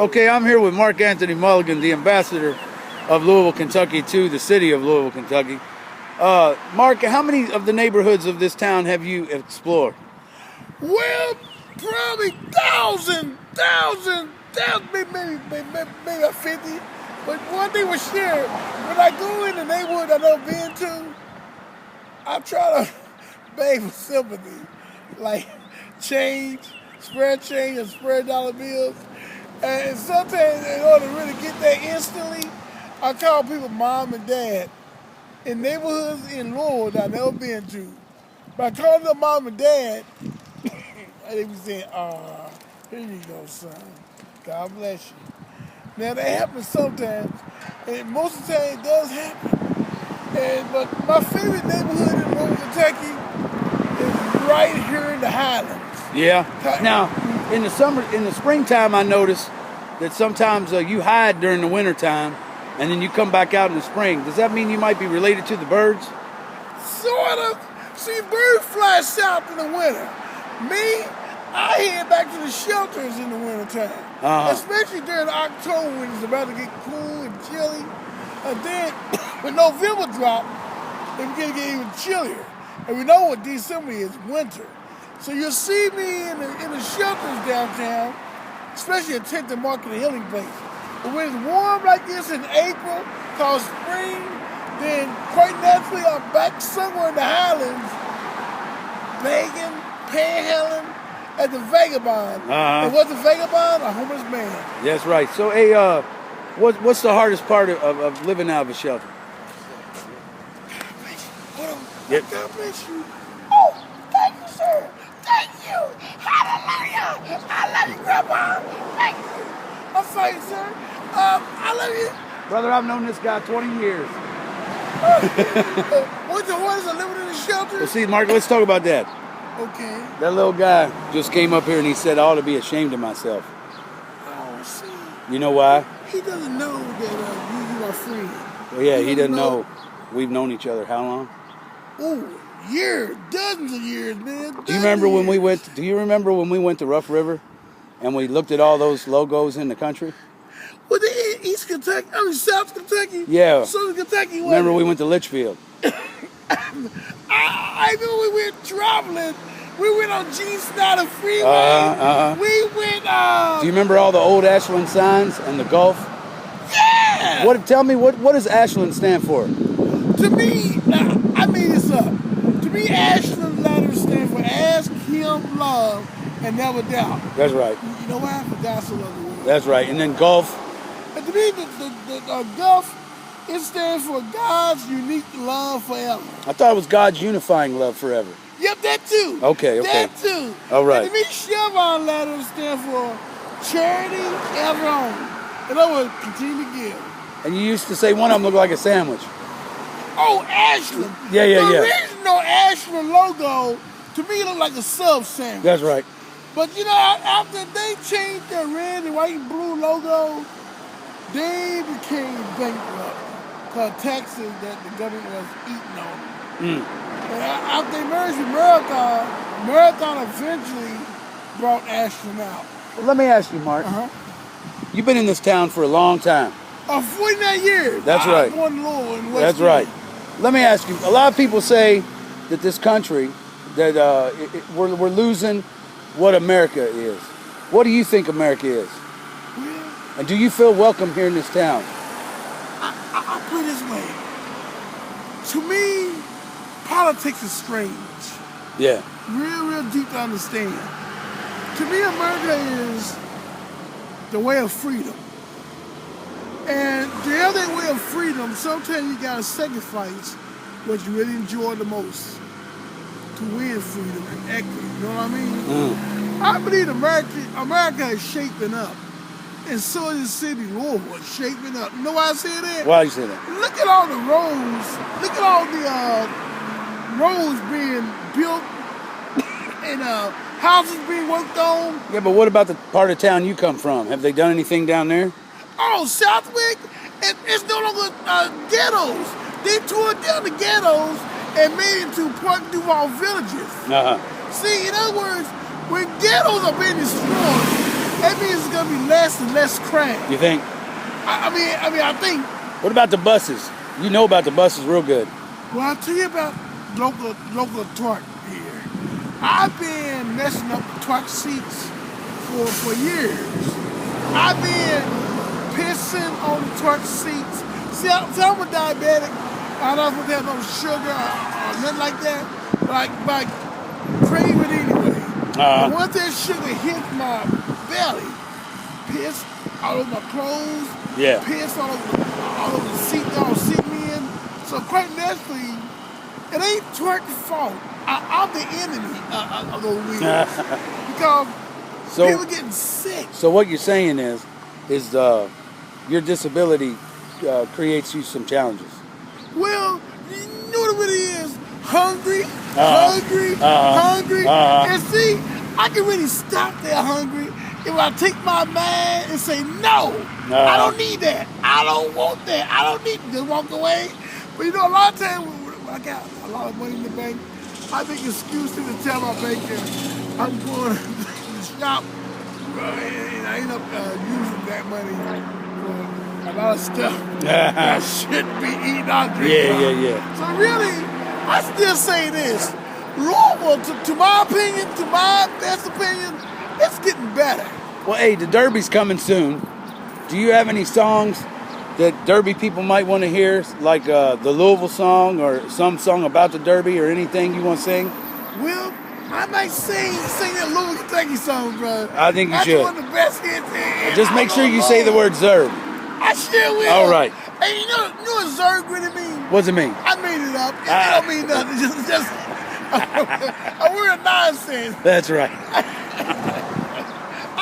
Okay, I'm here with Mark Anthony Mulligan, the ambassador of Louisville, Kentucky to the city of Louisville, Kentucky. Mark, how many of the neighborhoods of this town have you explored? Well, probably thousands, maybe 50. But one thing was sure, when I go in the neighborhood I've never been to, I try to beg for sympathy, like change, and spread dollar bills. And sometimes in order to really get that instantly, I call people mom and dad in neighborhoods in Louisville that I've never been to. By calling them mom and dad, they be saying, here you go, son. God bless you. Now, that happens sometimes, and most of the time it does happen. But my favorite neighborhood in Louisville, Kentucky is right here in the Highlands. Yeah. Now, in the springtime, I notice that sometimes you hide during the wintertime, and then you come back out in the spring. Does that mean you might be related to the birds? Sort of. See, birds fly south in the winter. Me, I head back to the shelters in the wintertime. Especially during October when it's about to get cool and chilly. And then when November drops, it's going to get even chillier. And we know what December is, winter. So you'll see me in the shelters downtown, especially at 10th and Mark and the Healing Place. But when it's warm like this in April, called spring, then quite naturally I'm back somewhere in the Highlands, begging, panhandling at the Vagabond. And what's the Vagabond? A homeless man. That's right. So, hey, what's the hardest part of living out of a shelter? Hold on. Yep. God bless you. Oh, thank you, sir. Thank you. Hallelujah. I love you, Grandpa. Thank you. I'm fine, sir. I love you. Brother, I've known this guy 20 years. What's the hardest of living in a shelter? Well, see, Mark, let's talk about that. Okay. That little guy just came up here and he said, I ought to be ashamed of myself. Oh, see. You know why? He doesn't know that you are free. Well, yeah, he doesn't know. We've known each other how long? Oh, years, dozens of years, man. Do you remember when we went to Rough River and we looked at all those logos in the country? Well, the East Kentucky, South Kentucky? Yeah. Southern Kentucky. Remember we went to Litchfield? I know we went traveling. We went on G. Snyder Freeway. We went, Do you remember all the old Ashland signs and the Gulf? Yeah! Tell me, what does Ashland stand for? To me, I made this up. To me, Ashland letters stand for ask him love and never doubt. That's right. You know why? I forgot some other words. That's right. And then Gulf? And to me, the Gulf, it stands for God's unique love forever. I thought it was God's unifying love forever. Yep, that too. Okay. That too. All right. And to me, Chevron letters stand for charity ever on. In other words, continue to give. And you used to say one of them looked like a sandwich. Oh, Ashland. Yeah. The original Ashland logo, to me, looked like a sub sandwich. That's right. But you know, after they changed their red and white and blue logo, they became bankrupt because taxes that the government was eating on them. And after they merged with Marathon eventually brought Ashland out. Well, let me ask you, Mark. You've been in this town for a long time. 49 years. That's right. One Lord in West That's right. Let me ask you, a lot of people say that this country, that we're losing what America is. What do you think America is? Well, and do you feel welcome here in this town? I'll put it this way. To me, politics is strange. Yeah. Real deep to understand. To me, America is the way of freedom. And the other way of freedom, sometimes you gotta sacrifice what you really enjoy the most to win freedom and equity, you know what I mean? I believe America is shaping up. And so is the city, Louisville, is shaping up. You know why I say that? Why you say that? Look at all the roads. Look at all the roads being built and houses being worked on. Yeah, but what about the part of town you come from? Have they done anything down there? Oh, Southwick, it's no longer ghettos. They tore down the ghettos and made it into Park Duval villages. See, in other words, when ghettos are being destroyed, that means it's gonna be less and less crime. You think? I think. What about the buses? You know about the buses real good. Well, I'll tell you about local twerk here. I've been messing up the twerk seats for years. I've been pissing on the twerk seats. See, I'm a diabetic. I don't have no sugar or nothing like that. But I crave it anyway. And once that sugar hits my belly, piss all over my clothes, piss all over the seat y'all sitting in. So quite naturally, it ain't twerk's fault. I'm the enemy of those wheels. Because people getting sick. So what you're saying is your disability creates you some challenges. Well, you know what it really is? Hungry. And see, I can really stop that hungry if I take my mind and say, no, I don't need that. I don't want that. I don't need to walk away. But you know, a lot of times when I got a lot of money in the bank, I make excuses to tell my banker I'm going to the shop, and I end up using that money for a lot of stuff that I shouldn't be eating or drinking. Yeah. So really, I still say this. Louisville, to my opinion, to my best opinion, it's getting better. Well, hey, the Derby's coming soon. Do you have any songs that Derby people might want to hear, like the Louisville song or some song about the Derby or anything you want to sing? Well, I might sing that Louisville Kentucky song, bro. I think you should. That's one of the best hits. Just make sure you say the word Zerg. I sure will. All right. Hey, you know what Zerg really means? What's it mean? I made it up. It don't mean nothing. Just a word of nonsense. That's right.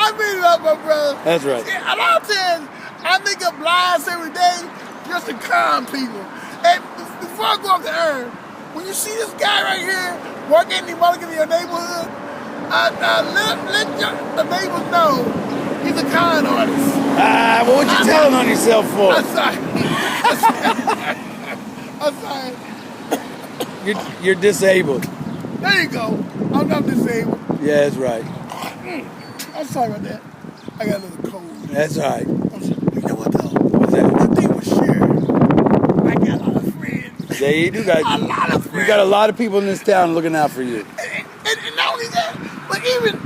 I made it up, my brother. That's right. See, a lot of times, I make up lies every day just to calm people. And before I go off the air, when you see this guy right here working in Mulligan in your neighborhood, let the neighbors know he's a con artist. Well, what you telling on yourself for? I'm sorry. I'm sorry. You're disabled. There you go. I'm not disabled. Yeah, that's right. I'm sorry about that. I got a little cold. That's right. You know what though? What's that? One thing was sure. I got a lot of friends. Yeah, you do got a lot of friends. You got a lot of people in this town looking out for you. And not only that, but even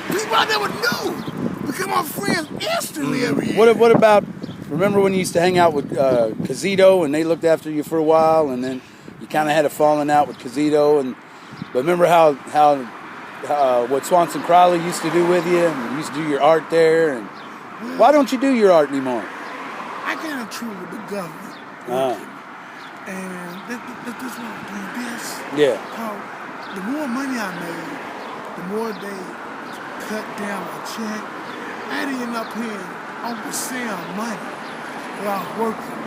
people I never knew become my friends instantly every year. What about? Remember when you used to hang out with Kizito and they looked after you for a while, and then you kind of had a falling out with Kizito, but remember how what Swanson Crowley used to do with you, and you used to do your art there, and why don't you do your art anymore? I got in trouble with the government. And that's why I'm doing this. Yeah. The more money I made, the more they cut down my check. I didn't end up paying almost money while I was working.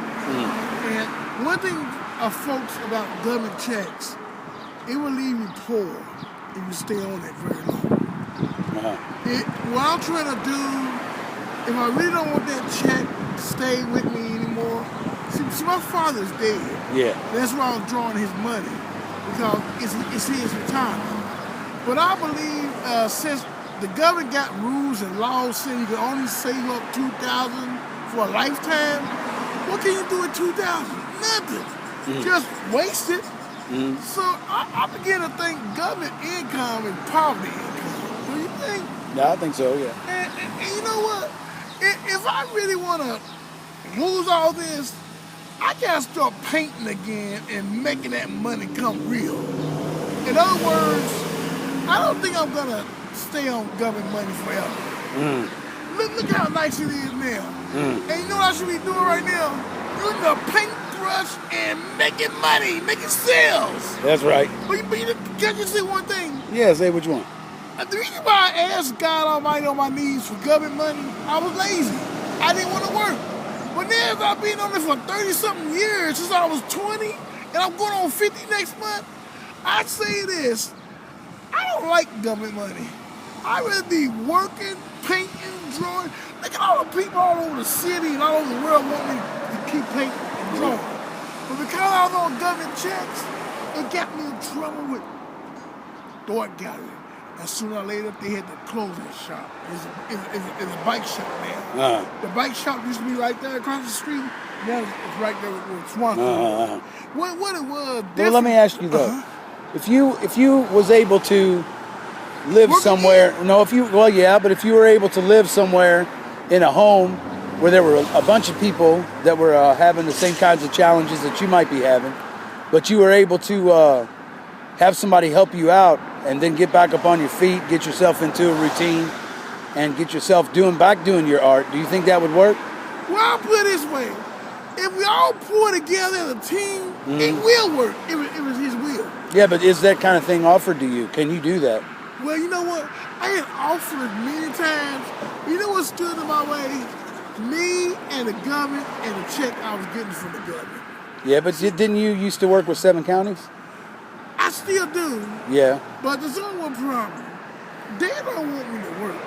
And one thing of folks about government checks, it will leave you poor if you stay on it very long. What I'm trying to do, if I really don't want that check to stay with me anymore, see my father's dead. Yeah. That's why I'm drawing his money, because it's his retirement. But I believe since the government got rules and laws saying you can only save up $2,000 for a lifetime, what can you do with $2,000? Nothing. Just waste it. So I begin to think government income and poverty income. Do you think? Yeah, I think so, yeah. And you know what? If I really want to lose all this, I got to start painting again and making that money come real. In other words, I don't think I'm going to stay on government money forever. Look how nice it is now. And you know what I should be doing right now? Using a paintbrush and making money, making sales. That's right. But can you say one thing? Yeah, say which one. The reason why I asked God Almighty on my knees for government money, I was lazy. I didn't want to work. But now I've been on it for 30-something years since I was 20, and I'm going on 50 next month. I say this, I don't like government money. I'd rather be working, painting, drawing. Look at all the people all over the city and all over the world want me to keep painting and drawing. But because I was on government checks, it got me in trouble with the art gallery. And sooner or later, they had the clothing shop. It's a bike shop now. The bike shop used to be right there across the street. Now it's right there with Swanson. What it was. Well, let me ask you though, if you was able to live somewhere, but if you were able to live somewhere in a home where there were a bunch of people that were having the same kinds of challenges that you might be having, but you were able to have somebody help you out and then get back up on your feet, get yourself into a routine, and get yourself doing your art, do you think that would work? Well, I'll put it this way. If we all pull together as a team, it will work. It was his will. Yeah, but is that kind of thing offered to you? Can you do that? Well, you know what? I had offered many times. You know what stood in my way? Me and the government and the check I was getting from the government. Yeah, but didn't you used to work with 7 counties? I still do. Yeah. But there's only one problem. They don't want me to work.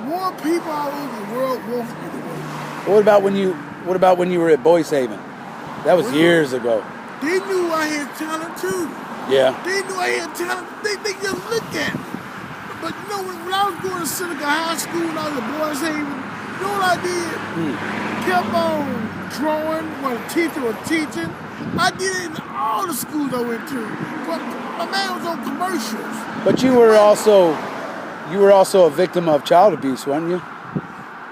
More people all over the world want me to work. What about when you were at Boys Haven? That was years ago. They knew I had talent too. Yeah. They knew I had talent. They just looked at me. But you know, when I was going to Seneca High School and I was at Boys Haven, you know what I did? Kept on drawing while the teacher was teaching. I did it in all the schools I went to. But my man was on commercials. But you were also a victim of child abuse, weren't you?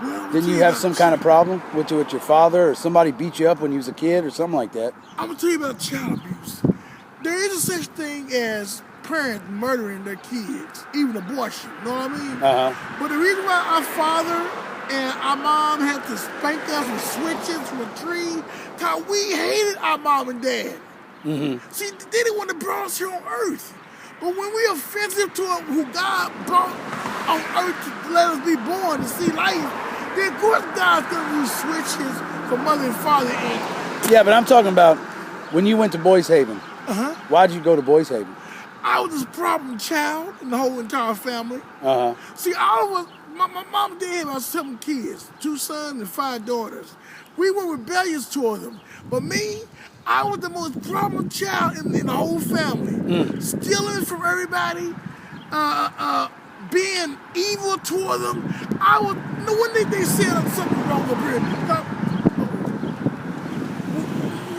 Well, Didn't you have some kind of problem with your father, or somebody beat you up when you was a kid or something like that? I'm going to tell you about child abuse. There is a such thing as parents murdering their kids, even abortion, you know what I mean? But the reason why our father and our mom had to spank us with switches from a tree, because we hated our mom and dad. See, they didn't want to bring us here on earth. But when we offensive to who God brought on earth to let us be born to see life, then of course God's going to use switches for mother and father. Yeah, but I'm talking about when you went to Boys Haven. Why'd you go to Boys Haven? I was this problem child in the whole entire family. See, all of us, my mom and dad had about 7 kids, 2 sons and 5 daughters. We were rebellious toward them. But me, I was the most problem child in the whole family. Stealing from everybody, being evil toward them. No wonder they said something wrong up here.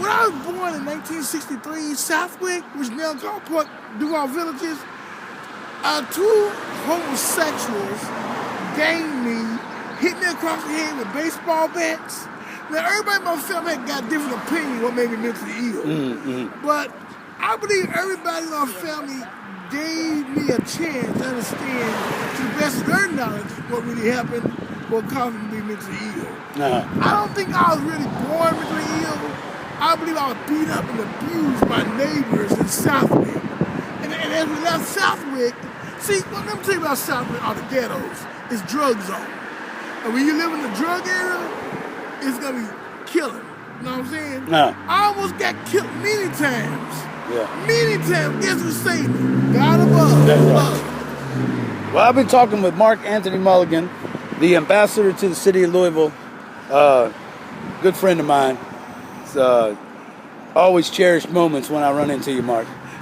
When I was born in 1963, Southwick, which is now called Port Duval Villages, 2 homosexuals ganged me, hit me across the head with baseball bats. Now, everybody in my family had got different opinions what made me mentally ill. But I believe everybody in our family gave me a chance to understand, to the best of their knowledge, what really happened, what caused me to be mentally ill. I don't think I was really born mentally ill. I believe I was beat up and abused by neighbors in Southwick. And as we left Southwick, see, let me tell you about Southwick, all the ghettos. It's drug zone. And when you live in the drug area, it's gonna be killing. You know what I'm saying? I almost got killed many times. Many times. Guess who saved me? God above. That's right. Well, I've been talking with Mark Anthony Mulligan, the ambassador to the city of Louisville. Good friend of mine. It's always cherished moments when I run into you, Mark.